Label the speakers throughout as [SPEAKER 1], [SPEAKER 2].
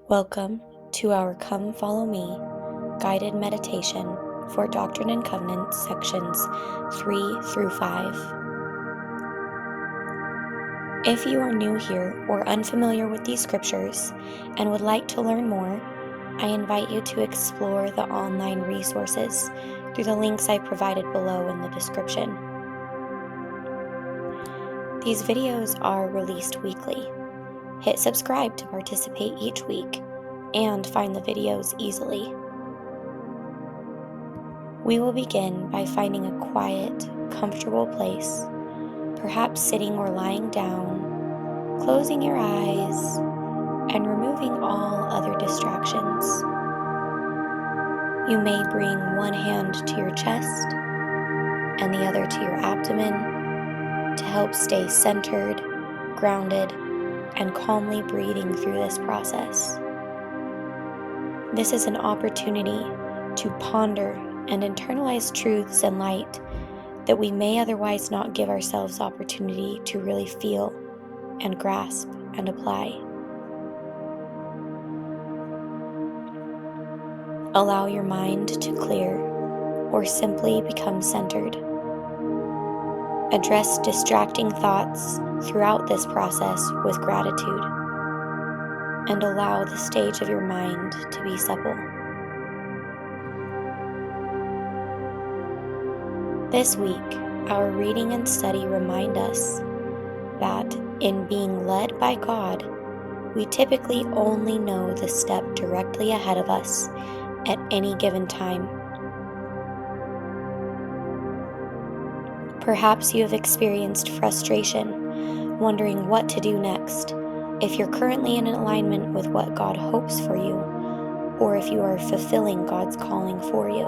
[SPEAKER 1] Welcome to our Come Follow Me guided meditation for Doctrine and Covenants sections 3 through 5. If you are new here or unfamiliar with these scriptures and would like to learn more, I invite you to explore the online resources through the links I provided below in the description. These videos are released weekly. Hit subscribe to participate each week and find the videos easily. We will begin by finding a quiet, comfortable place, perhaps sitting or lying down, closing your eyes, and removing all other distractions. You may bring one hand to your chest and the other to your abdomen to help stay centered, grounded, and calmly breathing through this process. This is an opportunity to ponder and internalize truths and light that we may otherwise not give ourselves opportunity to really feel and grasp and apply. Allow your mind to clear or simply become centered. Address distracting thoughts throughout this process with gratitude, and allow the stage of your mind to be supple. This week, our reading and study remind us that in being led by God, we typically only know the step directly ahead of us at any given time. Perhaps you have experienced frustration, wondering what to do next, if you're currently in alignment with what God hopes for you, or if you are fulfilling God's calling for you.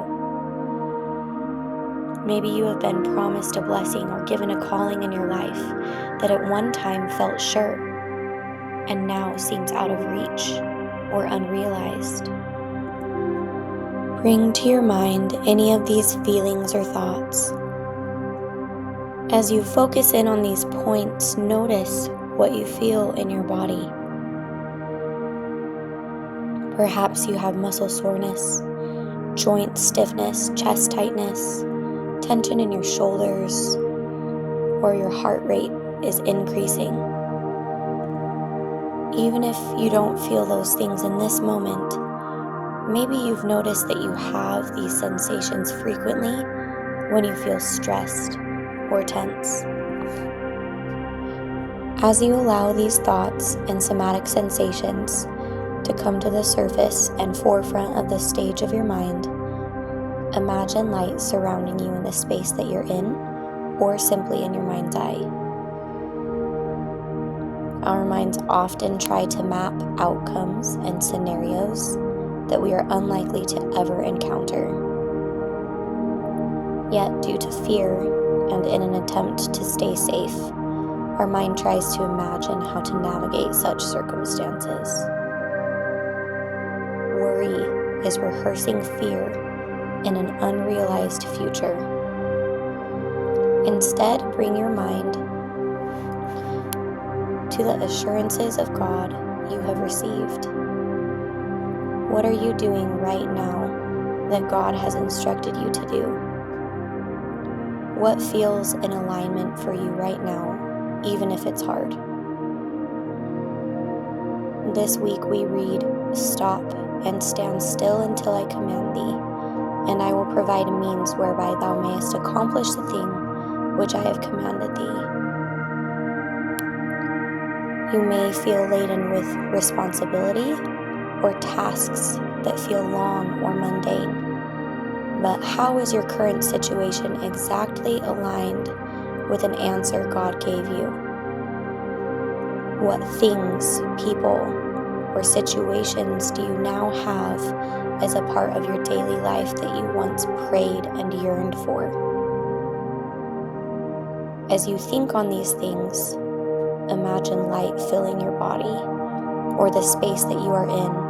[SPEAKER 1] Maybe you have been promised a blessing or given a calling in your life that at one time felt sure, and now seems out of reach or unrealized. Bring to your mind any of these feelings or thoughts. As you focus in on these points, notice what you feel in your body. Perhaps you have muscle soreness, joint stiffness, chest tightness, tension in your shoulders, or your heart rate is increasing. Even if you don't feel those things in this moment, maybe you've noticed that you have these sensations frequently when you feel stressed or tense. As you allow these thoughts and somatic sensations to come to the surface and forefront of the stage of your mind, imagine light surrounding you in the space that you're in, or simply in your mind's eye. Our minds often try to map outcomes and scenarios that we are unlikely to ever encounter. Yet, due to fear and in an attempt to stay safe, our mind tries to imagine how to navigate such circumstances. Worry is rehearsing fear in an unrealized future. Instead, bring your mind to the assurances of God you have received. What are you doing right now that God has instructed you to do? What feels in alignment for you right now, even if it's hard? This week we read, "Stop and stand still until I command thee, and I will provide a means whereby thou mayest accomplish the thing which I have commanded thee." You may feel laden with responsibility or tasks that feel long or mundane. But how is your current situation exactly aligned with an answer God gave you? What things, people, or situations do you now have as a part of your daily life that you once prayed and yearned for? As you think on these things, imagine light filling your body or the space that you are in.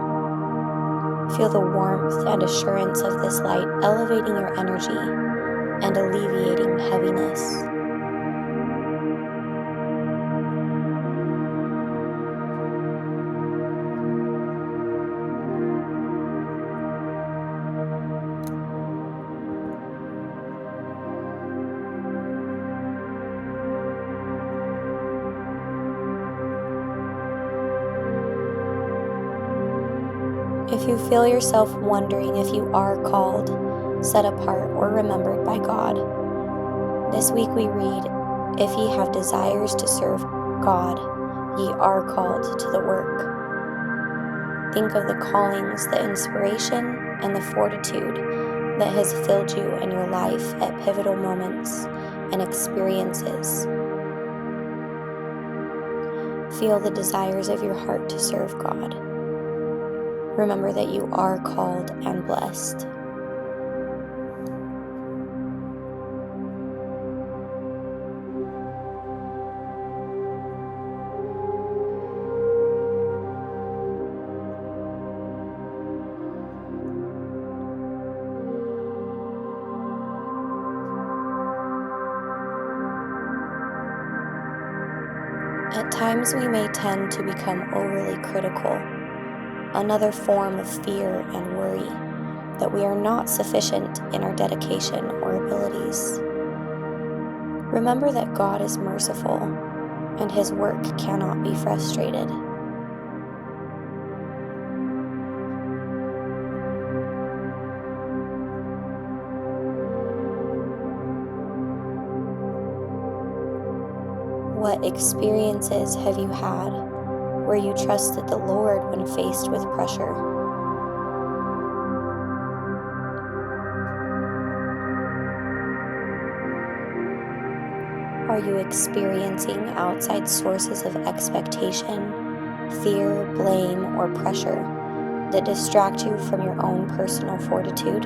[SPEAKER 1] Feel the warmth and assurance of this light elevating your energy and alleviating heaviness. If you feel yourself wondering if you are called, set apart, or remembered by God, this week we read, "If ye have desires to serve God, ye are called to the work." Think of the callings, the inspiration, and the fortitude that has filled you in your life at pivotal moments and experiences. Feel the desires of your heart to serve God. Remember that you are called and blessed. At times we may tend to become overly critical, another form of fear and worry that we are not sufficient in our dedication or abilities. Remember that God is merciful and His work cannot be frustrated. What experiences have you had where you trusted the Lord when faced with pressure? Are you experiencing outside sources of expectation, fear, blame, or pressure that distract you from your own personal fortitude?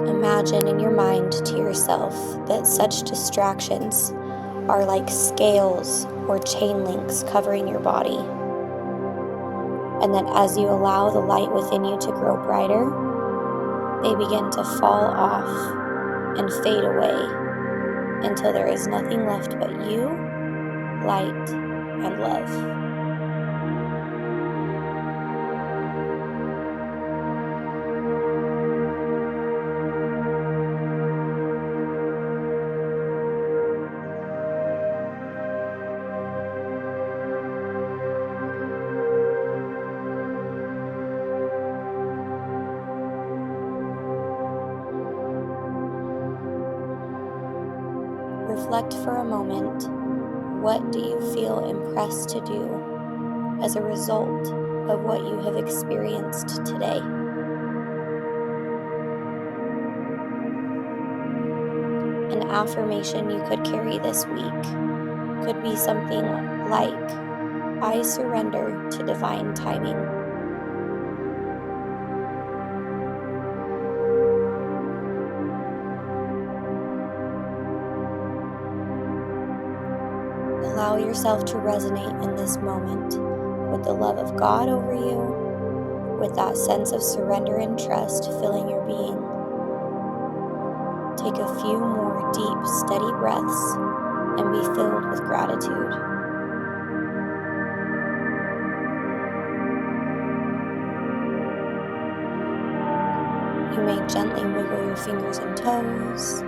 [SPEAKER 1] Imagine in your mind to yourself that such distractions are like scales or chain links covering your body, and that as you allow the light within you to grow brighter, they begin to fall off and fade away until there is nothing left but you, light, and love. Reflect for a moment. What do you feel impressed to do as a result of what you have experienced today? An affirmation you could carry this week could be something like, "I surrender to divine timing." Allow yourself to resonate in this moment with the love of God over you, with that sense of surrender and trust filling your being. Take a few more deep, steady breaths and be filled with gratitude. You may gently wiggle your fingers and toes,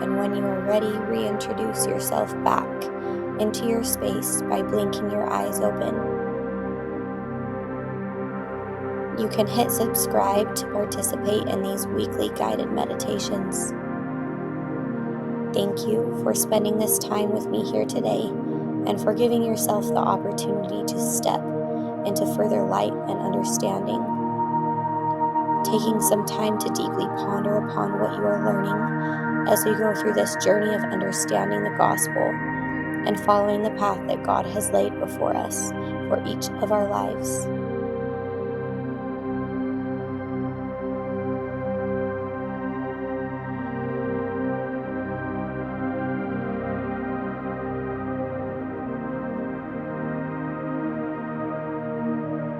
[SPEAKER 1] and when you are ready, reintroduce yourself back into your space by blinking your eyes open. You can hit subscribe to participate in these weekly guided meditations. Thank you for spending this time with me here today and for giving yourself the opportunity to step into further light and understanding. Taking some time to deeply ponder upon what you are learning as we go through this journey of understanding the gospel and following the path that God has laid before us for each of our lives.